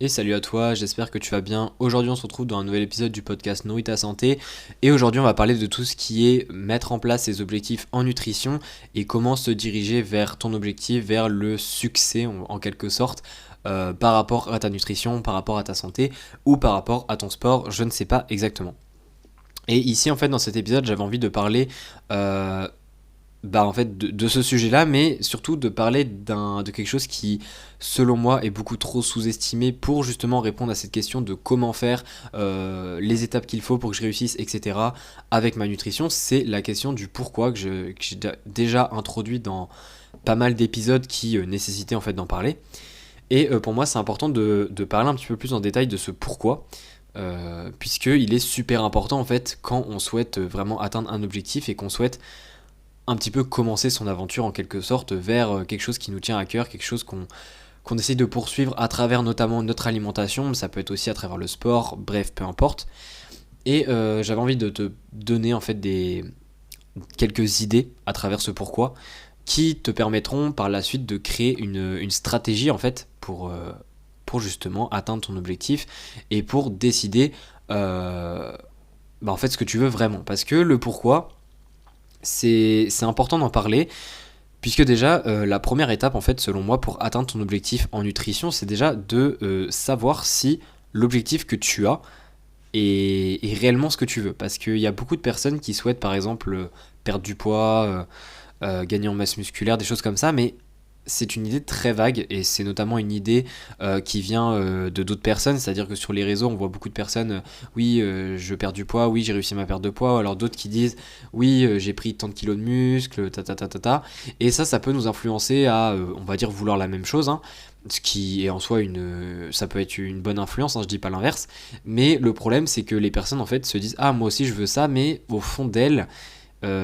Et salut à toi, j'espère que tu vas bien. Aujourd'hui on se retrouve dans un nouvel épisode du podcast Nourris ta santé. Et aujourd'hui on va parler de tout ce qui est mettre en place ses objectifs en nutrition et comment se diriger vers ton objectif, vers le succès en quelque sorte, par rapport à ta nutrition, par rapport à ta santé ou par rapport à ton sport, je ne sais pas exactement. Et ici en fait dans cet épisode j'avais envie de parler euh, en fait de ce sujet-là, mais surtout de parler de quelque chose qui, selon moi, est beaucoup trop sous-estimé pour justement répondre à cette question de comment faire, les étapes qu'il faut pour que je réussisse, etc. avec ma nutrition. C'est la question du pourquoi que j'ai déjà introduit dans pas mal d'épisodes qui nécessitaient en fait d'en parler. Et pour moi, c'est important de parler un petit peu plus en détail de ce pourquoi. Puisqu'il est super important en fait quand on souhaite vraiment atteindre un objectif et qu'on souhaite un petit peu commencer son aventure en quelque sorte vers quelque chose qui nous tient à cœur, quelque chose qu'on essaye de poursuivre à travers notamment notre alimentation, ça peut être aussi à travers le sport, bref, peu importe. Et j'avais envie de te donner en fait quelques idées à travers ce pourquoi qui te permettront par la suite de créer une stratégie en fait pour justement atteindre ton objectif et pour décider en fait ce que tu veux vraiment. Parce que le pourquoi, c'est important d'en parler, puisque déjà, la première étape, en fait, selon moi, pour atteindre ton objectif en nutrition, c'est déjà de savoir si l'objectif que tu as est réellement ce que tu veux. Parce qu'il y a beaucoup de personnes qui souhaitent, par exemple, perdre du poids, gagner en masse musculaire, des choses comme ça, mais c'est une idée très vague et c'est notamment une idée qui vient de d'autres personnes, c'est-à-dire que sur les réseaux on voit beaucoup de personnes, oui je perds du poids, oui j'ai réussi ma perte de poids, alors d'autres qui disent oui j'ai pris tant de kilos de muscles, et ça peut nous influencer à, on va dire, vouloir la même chose, hein, ce qui est en soi ça peut être une bonne influence, hein, je dis pas l'inverse, mais le problème c'est que les personnes en fait se disent ah moi aussi je veux ça, mais au fond d'elles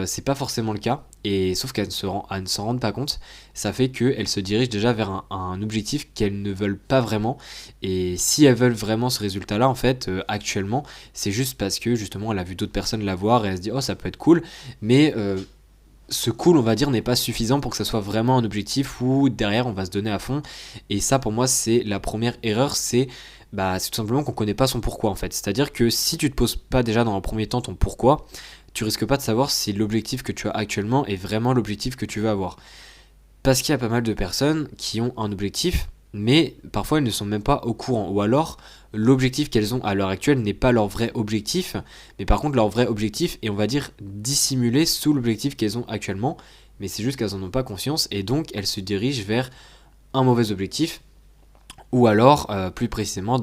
c'est pas forcément le cas, et sauf elles ne s'en rendent pas compte. Ça fait qu'elles se dirigent déjà vers un objectif qu'elles ne veulent pas vraiment. Et si elles veulent vraiment ce résultat-là, en fait, actuellement, c'est juste parce que justement elle a vu d'autres personnes l'avoir et elle se dit oh ça peut être cool, mais ce cool, on va dire, n'est pas suffisant pour que ça soit vraiment un objectif où derrière on va se donner à fond. Et ça, pour moi, c'est la première erreur, c'est tout simplement qu'on connaît pas son pourquoi en fait. C'est-à-dire que si tu te poses pas déjà dans un premier temps ton pourquoi, tu risques pas de savoir si l'objectif que tu as actuellement est vraiment l'objectif que tu veux avoir. Parce qu'il y a pas mal de personnes qui ont un objectif, mais parfois elles ne sont même pas au courant. Ou alors, l'objectif qu'elles ont à l'heure actuelle n'est pas leur vrai objectif, mais par contre leur vrai objectif est, on va dire, dissimulé sous l'objectif qu'elles ont actuellement, mais c'est juste qu'elles en ont pas conscience, et donc elles se dirigent vers un mauvais objectif, ou alors plus précisément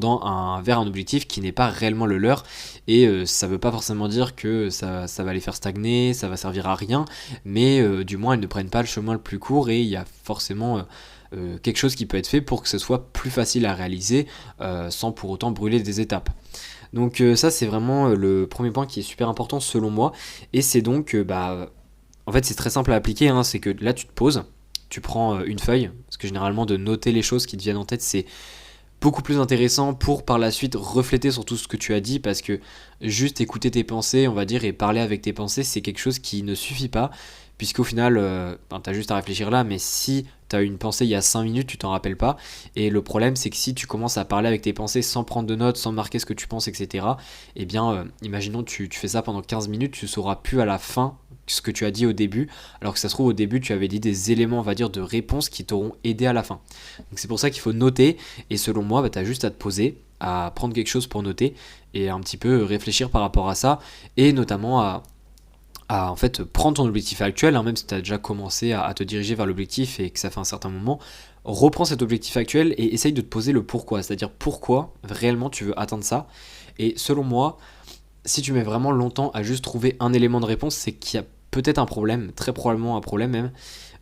vers un objectif qui n'est pas réellement le leur, et ça veut pas forcément dire que ça va les faire stagner, ça va servir à rien, mais du moins elles ne prennent pas le chemin le plus court, et il y a forcément quelque chose qui peut être fait pour que ce soit plus facile à réaliser sans pour autant brûler des étapes. Donc ça c'est vraiment le premier point qui est super important selon moi, et c'est donc en fait c'est très simple à appliquer, hein, c'est que là tu te poses, tu prends une feuille, parce que généralement de noter les choses qui te viennent en tête c'est beaucoup plus intéressant pour par la suite refléter sur tout ce que tu as dit, parce que juste écouter tes pensées, on va dire, et parler avec tes pensées, c'est quelque chose qui ne suffit pas, puisqu'au final, t'as juste à réfléchir là, mais si t'as eu une pensée il y a 5 minutes, tu t'en rappelles pas, et le problème c'est que si tu commences à parler avec tes pensées sans prendre de notes, sans marquer ce que tu penses, etc., eh bien, imaginons tu fais ça pendant 15 minutes, tu sauras plus à la fin ce que tu as dit au début, alors que ça se trouve au début tu avais dit des éléments, on va dire, de réponse qui t'auront aidé à la fin. Donc c'est pour ça qu'il faut noter, et selon moi, tu as juste à te poser, à prendre quelque chose pour noter, et un petit peu réfléchir par rapport à ça, et notamment à en fait prendre ton objectif actuel, hein, même si tu as déjà commencé à te diriger vers l'objectif et que ça fait un certain moment, reprends cet objectif actuel et essaye de te poser le pourquoi, c'est-à-dire pourquoi réellement tu veux atteindre ça. Et selon moi, si tu mets vraiment longtemps à juste trouver un élément de réponse, c'est qu'il y a peut-être un problème, très probablement un problème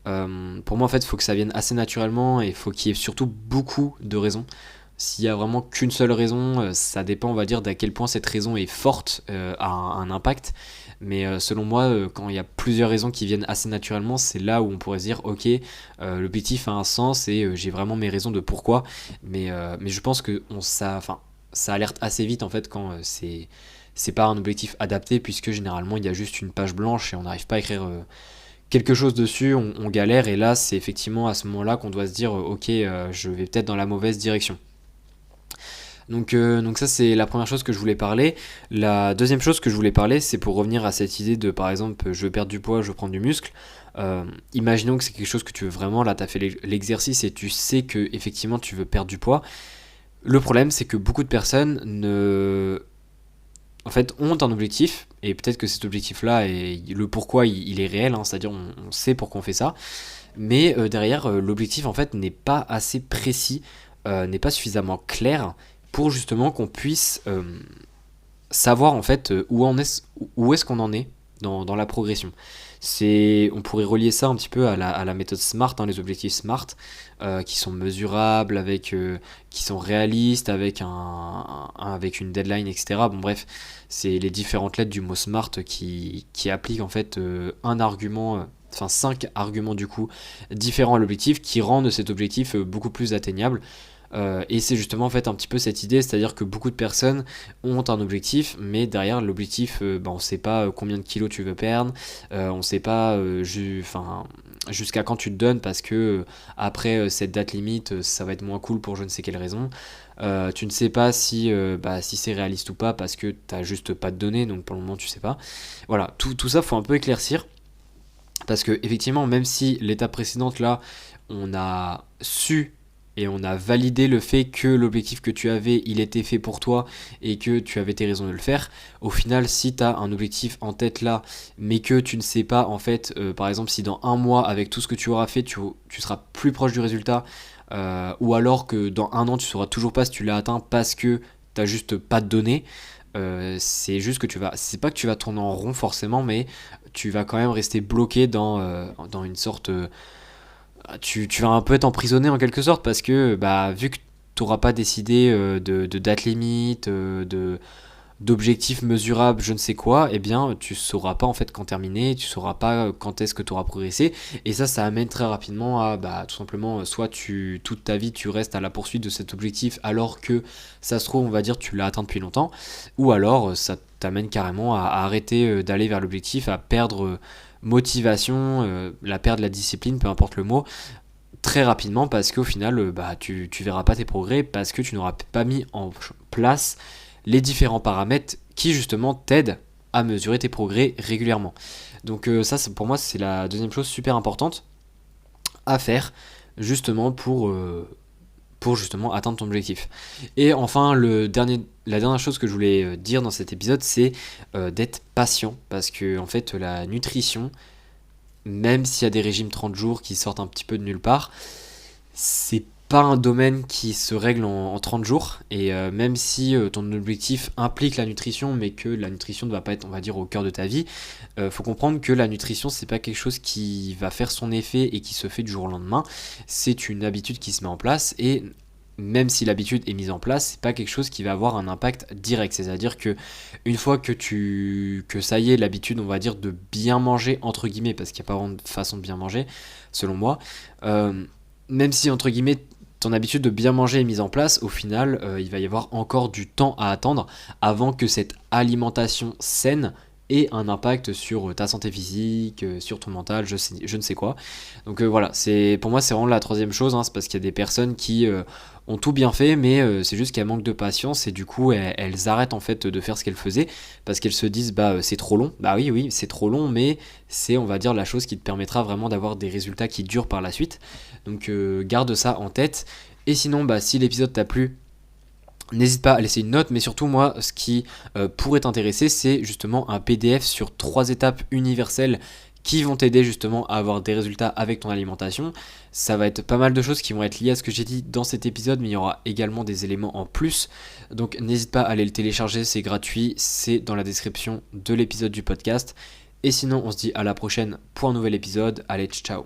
même. Pour moi, en fait, il faut que ça vienne assez naturellement et il faut qu'il y ait surtout beaucoup de raisons. S'il y a vraiment qu'une seule raison, ça dépend, on va dire, d'à quel point cette raison est forte, a un impact. Mais selon moi, quand il y a plusieurs raisons qui viennent assez naturellement, c'est là où on pourrait se dire, ok, l'objectif a un sens et j'ai vraiment mes raisons de pourquoi. Mais je pense que ça alerte assez vite en fait quand c'est pas un objectif adapté, puisque généralement il y a juste une page blanche et on n'arrive pas à écrire quelque chose dessus, on galère, et là c'est effectivement à ce moment-là qu'on doit se dire ok, je vais peut-être dans la mauvaise direction. Donc ça c'est la première chose que je voulais parler. La deuxième chose que je voulais parler, c'est pour revenir à cette idée de par exemple je veux perdre du poids, je veux prendre du muscle. Imaginons que c'est quelque chose que tu veux vraiment, là tu as fait l'exercice et tu sais que effectivement tu veux perdre du poids. Le problème c'est que beaucoup de personnes en fait ont un objectif, et peut-être que cet objectif là et le pourquoi il est réel, hein, c'est-à-dire on sait pourquoi on fait ça, mais derrière l'objectif en fait n'est pas assez précis, n'est pas suffisamment clair pour justement qu'on puisse savoir en fait où est-ce qu'on en est dans la progression. On pourrait relier ça un petit peu à la méthode SMART, hein, les objectifs SMART, qui sont mesurables, qui sont réalistes, avec une deadline, etc. Bon bref, c'est les différentes lettres du mot SMART qui appliquent en fait un argument, enfin 5 arguments du coup différents à l'objectif, qui rendent cet objectif beaucoup plus atteignable. Et c'est justement en fait un petit peu cette idée, c'est-à-dire que beaucoup de personnes ont un objectif, mais derrière l'objectif, on ne sait pas combien de kilos tu veux perdre, on ne sait pas jusqu'à quand tu te donnes, parce que après cette date limite, ça va être moins cool pour je ne sais quelle raison. Tu ne sais pas si c'est réaliste ou pas, parce que tu n'as juste pas de données, donc pour le moment tu sais pas. Voilà, tout ça faut un peu éclaircir, parce que effectivement, même si l'étape précédente là, on a su et on a validé le fait que l'objectif que tu avais, il était fait pour toi et que tu avais tes raisons de le faire. Au final, si tu as un objectif en tête là, mais que tu ne sais pas en fait, par exemple, si dans un mois, avec tout ce que tu auras fait, tu seras plus proche du résultat, ou alors que dans un an, tu sauras toujours pas si tu l'as atteint parce que tu n'as juste pas de données. C'est juste que c'est pas que tu vas tourner en rond forcément, mais tu vas quand même rester bloqué dans une sorte tu vas un peu être emprisonné en quelque sorte, parce que vu que tu n'auras pas décidé de date limite, d'objectifs mesurables, je ne sais quoi, eh bien tu sauras pas en fait quand terminer, tu sauras pas quand est-ce que tu auras progressé, et ça amène très rapidement à tout simplement soit toute ta vie tu restes à la poursuite de cet objectif alors que ça se trouve on va dire tu l'as atteint depuis longtemps, ou alors ça t'amène carrément à arrêter d'aller vers l'objectif, à perdre motivation, la perdre la discipline, peu importe le mot, très rapidement, parce qu'au final tu verras pas tes progrès parce que tu n'auras pas mis en place les différents paramètres qui justement t'aident à mesurer tes progrès régulièrement. Donc ça pour moi c'est la deuxième chose super importante à faire justement pour justement atteindre ton objectif. Et enfin la dernière chose que je voulais dire dans cet épisode, c'est d'être patient, parce que en fait la nutrition, même s'il y a des régimes 30 jours qui sortent un petit peu de nulle part, c'est pas un domaine qui se règle en 30 jours, et même si ton objectif implique la nutrition, mais que la nutrition ne va pas être, on va dire, au cœur de ta vie, faut comprendre que la nutrition, c'est pas quelque chose qui va faire son effet et qui se fait du jour au lendemain, c'est une habitude qui se met en place, et même si l'habitude est mise en place, c'est pas quelque chose qui va avoir un impact direct. C'est-à-dire que une fois que ça y est, l'habitude, on va dire, de bien manger, entre guillemets, parce qu'il n'y a pas vraiment de façon de bien manger, selon moi, même si, entre guillemets, ton habitude de bien manger est mise en place, au final, il va y avoir encore du temps à attendre avant que cette alimentation saine ait un impact sur ta santé physique, sur ton mental, je ne sais quoi. Donc voilà, pour moi c'est vraiment la troisième chose, hein, c'est parce qu'il y a des personnes qui ont tout bien fait, mais c'est juste qu'elles manquent de patience, et du coup elles arrêtent en fait de faire ce qu'elles faisaient, parce qu'elles se disent c'est trop long. Bah oui c'est trop long, mais c'est, on va dire, la chose qui te permettra vraiment d'avoir des résultats qui durent par la suite. Donc garde ça en tête. Et sinon si l'épisode t'a plu, n'hésite pas à laisser une note, mais surtout moi ce qui pourrait t'intéresser, c'est justement un PDF sur 3 étapes universelles qui vont t'aider justement à avoir des résultats avec ton alimentation. Ça va être pas mal de choses qui vont être liées à ce que j'ai dit dans cet épisode, mais il y aura également des éléments en plus. Donc n'hésite pas à aller le télécharger, c'est gratuit, c'est dans la description de l'épisode du podcast. Et sinon on se dit à la prochaine pour un nouvel épisode. Allez, ciao.